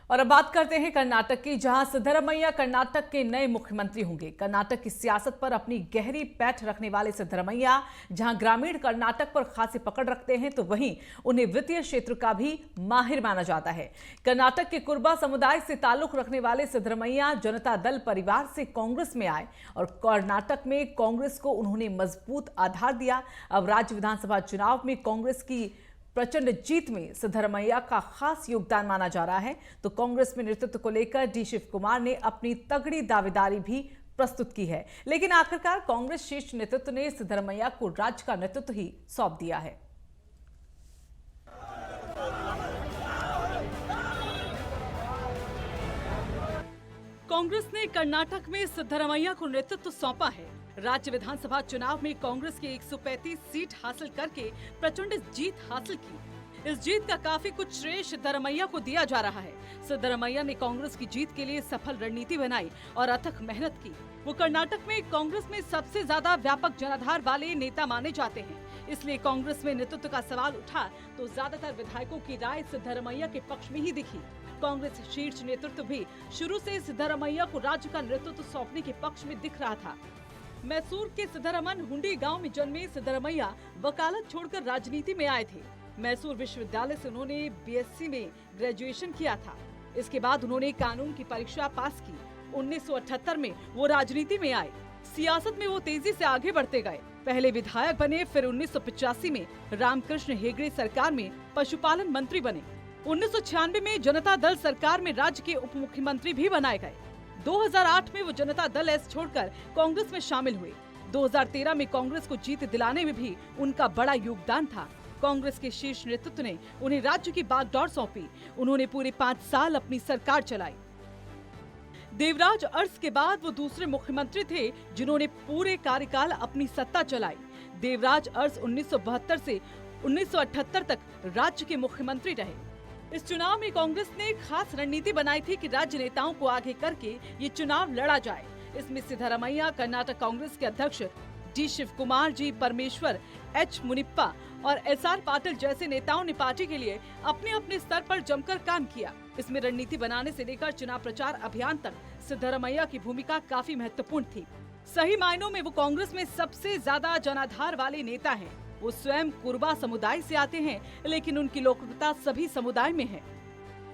और अब बात करते हैं कर्नाटक की, जहां सिद्धरमैया कर्नाटक के नए मुख्यमंत्री होंगे। कर्नाटक की सियासत पर अपनी गहरी पैठ रखने वाले सिद्धरमैया जहां ग्रामीण कर्नाटक पर खासी पकड़ रखते हैं, तो वहीं उन्हें वित्तीय क्षेत्र का भी माहिर माना जाता है। कर्नाटक के कुर्बा समुदाय से ताल्लुक रखने वाले सिद्धरमैया जनता दल परिवार से कांग्रेस में आए और कर्नाटक में कांग्रेस को उन्होंने मजबूत आधार दिया। अब राज्य विधानसभा चुनाव में कांग्रेस की प्रचंड जीत में सिद्धरमैया का खास योगदान माना जा रहा है। तो कांग्रेस में नेतृत्व को लेकर डी शिव कुमार ने अपनी तगड़ी दावेदारी भी प्रस्तुत की है, लेकिन आखिरकार कांग्रेस शीर्ष नेतृत्व ने सिद्धरमैया को राज्य का नेतृत्व ही सौंप दिया है। कांग्रेस ने कर्नाटक में सिद्धरमैया को नेतृत्व सौंपा है। राज्य विधानसभा चुनाव में कांग्रेस की 135 सीट हासिल करके प्रचंड जीत हासिल की। इस जीत का काफी कुछ श्रेय सिद्धरमैया को दिया जा रहा है। सिद्धरमैया ने कांग्रेस की जीत के लिए सफल रणनीति बनाई और अथक मेहनत की। वो कर्नाटक में कांग्रेस में सबसे ज्यादा व्यापक जनाधार वाले नेता माने जाते हैं, इसलिए कांग्रेस में नेतृत्व का सवाल उठा तो ज्यादातर विधायकों की राय सिद्धरमैया के पक्ष में ही दिखी। कांग्रेस शीर्ष नेतृत्व भी शुरू से सिद्धरमैया को राज्य का नेतृत्व सौंपने के पक्ष में दिख रहा था। मैसूर के सिद्धरमन हुंडी गांव में जन्मे सिद्धरमैया वकालत छोड़कर राजनीति में आए थे। मैसूर विश्वविद्यालय से उन्होंने बीएससी में ग्रेजुएशन किया था। इसके बाद उन्होंने कानून की परीक्षा पास की। 1978 में वो राजनीति में आए। सियासत में वो तेजी से आगे बढ़ते गए। पहले विधायक बने, फिर 1985 में रामकृष्ण हेगड़े सरकार में पशुपालन मंत्री बने। 1996 में जनता दल सरकार में राज्य के उप मुख्यमंत्री भी बनाए गए। 2008 में वो जनता दल एस छोड़कर कांग्रेस में शामिल हुए। 2013 में कांग्रेस को जीत दिलाने में भी उनका बड़ा योगदान था। कांग्रेस के शीर्ष नेतृत्व ने उन्हें राज्य की बागडोर सौंपी। उन्होंने पूरे 5 साल अपनी सरकार चलाई। देवराज अरस के बाद वो दूसरे मुख्यमंत्री थे जिन्होंने पूरे कार्यकाल अपनी सत्ता चलाई। देवराज अरस 1972 से 1978 तक राज्य के मुख्यमंत्री रहे। इस चुनाव में कांग्रेस ने खास रणनीति बनाई थी कि राज्य नेताओं को आगे करके ये चुनाव लड़ा जाए। इसमें सिद्धरमैया, कर्नाटक कांग्रेस के अध्यक्ष डी शिव कुमार, जी परमेश्वर, एच मुनिप्पा और एसआर पाटिल जैसे नेताओं ने पार्टी के लिए अपने अपने स्तर पर जमकर काम किया। इसमें रणनीति बनाने से लेकर चुनाव प्रचार अभियान तक सिद्धरमैया की भूमिका काफी महत्वपूर्ण थी। सही मायनों में वो कांग्रेस में सबसे ज्यादा जनाधार वाले नेता हैं। वो स्वयं कुर्बा समुदाय से आते हैं, लेकिन उनकी लोकप्रियता सभी समुदाय में है।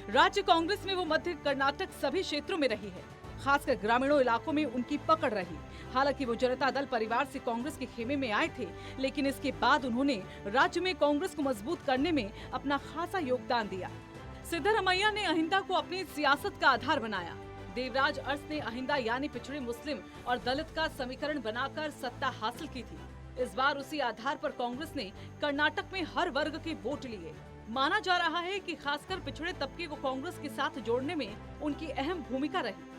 राज्य कांग्रेस में वो मध्य कर्नाटक सभी क्षेत्रों में रही है, खासकर ग्रामीणों इलाकों में उनकी पकड़ रही। हालांकि वो जनता दल परिवार से कांग्रेस के खेमे में आए थे, लेकिन इसके बाद उन्होंने राज्य में कांग्रेस को मजबूत करने में अपना खासा योगदान दिया। सिद्धरमैया ने अहिंदा को अपनी सियासत का आधार बनाया। देवराज अरस ने अहिंदा यानी पिछड़े मुस्लिम और दलित का समीकरण बनाकर सत्ता हासिल की थी। इस बार उसी आधार पर कांग्रेस ने कर्नाटक में हर वर्ग के वोट लिए। माना जा रहा है कि खासकर पिछड़े तबके को कांग्रेस के साथ जोड़ने में उनकी अहम भूमिका रही।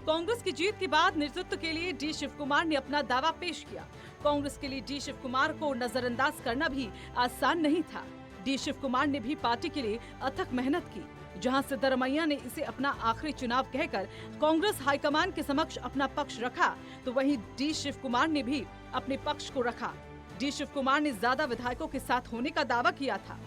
कांग्रेस की जीत के बाद नेतृत्व के लिए डी शिव कुमार ने अपना दावा पेश किया। कांग्रेस के लिए डी शिव कुमार को नजरअंदाज करना भी आसान नहीं था। डी शिव कुमार ने भी पार्टी के लिए अथक मेहनत की। जहां सिद्धरमैया ने इसे अपना आखिरी चुनाव कहकर कांग्रेस हाईकमान के समक्ष अपना पक्ष रखा, तो वहीं डी शिव कुमार ने भी अपने पक्ष को रखा। डी शिव कुमार ने ज्यादा विधायकों के साथ होने का दावा किया था।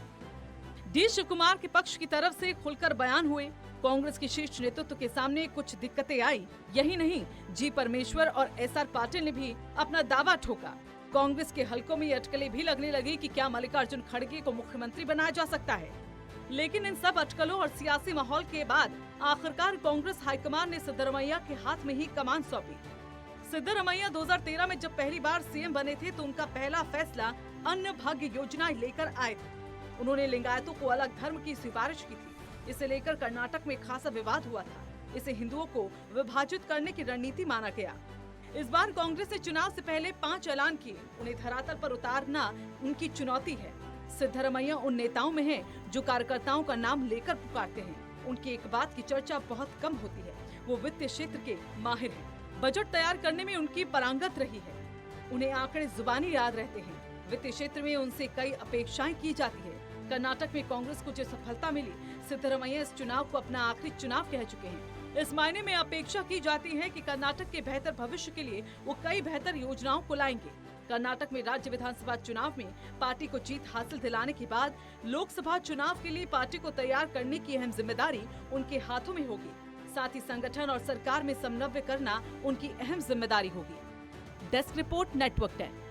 डी शिव कुमार के पक्ष की तरफ से खुलकर बयान हुए। कांग्रेस के शीर्ष नेतृत्व के सामने कुछ दिक्कतें आई। यही नहीं, जी परमेश्वर और एसआर पाटिल ने भी अपना दावा ठोका। कांग्रेस के हलकों में ये अटकलें भी लगने लगी कि क्या मल्लिकार्जुन खड़गे को मुख्यमंत्री बनाया जा सकता है। लेकिन इन सब अटकलों और सियासी माहौल के बाद आखिरकार कांग्रेस हाईकमान ने सिद्धरमैया के हाथ में ही कमान सौंपी। सिद्धरमैया 2013 में जब पहली बार सीएम बने थे तो उनका पहला फैसला अन्न भाग्य योजना लेकर आए थे। उन्होंने लिंगायतों को अलग धर्म की सिफारिश की थी। इसे लेकर कर्नाटक में खासा विवाद हुआ था। इसे हिंदुओं को विभाजित करने की रणनीति माना गया। इस बार कांग्रेस ने चुनाव से पहले 5 ऐलान किए। उन्हें धरातल पर उतारना उनकी चुनौती है। सिद्धरमैया उन नेताओं में हैं जो कार्यकर्ताओं का नाम लेकर पुकारते हैं। उनकी एक बात की चर्चा बहुत कम होती है, वो वित्तीय क्षेत्र के माहिर हैं। बजट तैयार करने में उनकी पारंगत रही है। उन्हें आंकड़े जुबानी याद रहते हैं। वित्तीय क्षेत्र में उनसे कई अपेक्षाएं की जाती है। कर्नाटक में कांग्रेस को जो सफलता मिली, सिद्धरमैया इस चुनाव को अपना आखिरी चुनाव कह चुके हैं। इस मायने में अपेक्षा की जाती है कि कर्नाटक के बेहतर भविष्य के लिए वो कई बेहतर योजनाओं को लाएंगे। कर्नाटक में राज्य विधानसभा चुनाव में पार्टी को जीत हासिल दिलाने के बाद लोकसभा चुनाव के लिए पार्टी को तैयार करने की अहम जिम्मेदारी उनके हाथों में होगी। साथ ही संगठन और सरकार में समन्वय करना उनकी अहम जिम्मेदारी होगी। Desk report, network 10।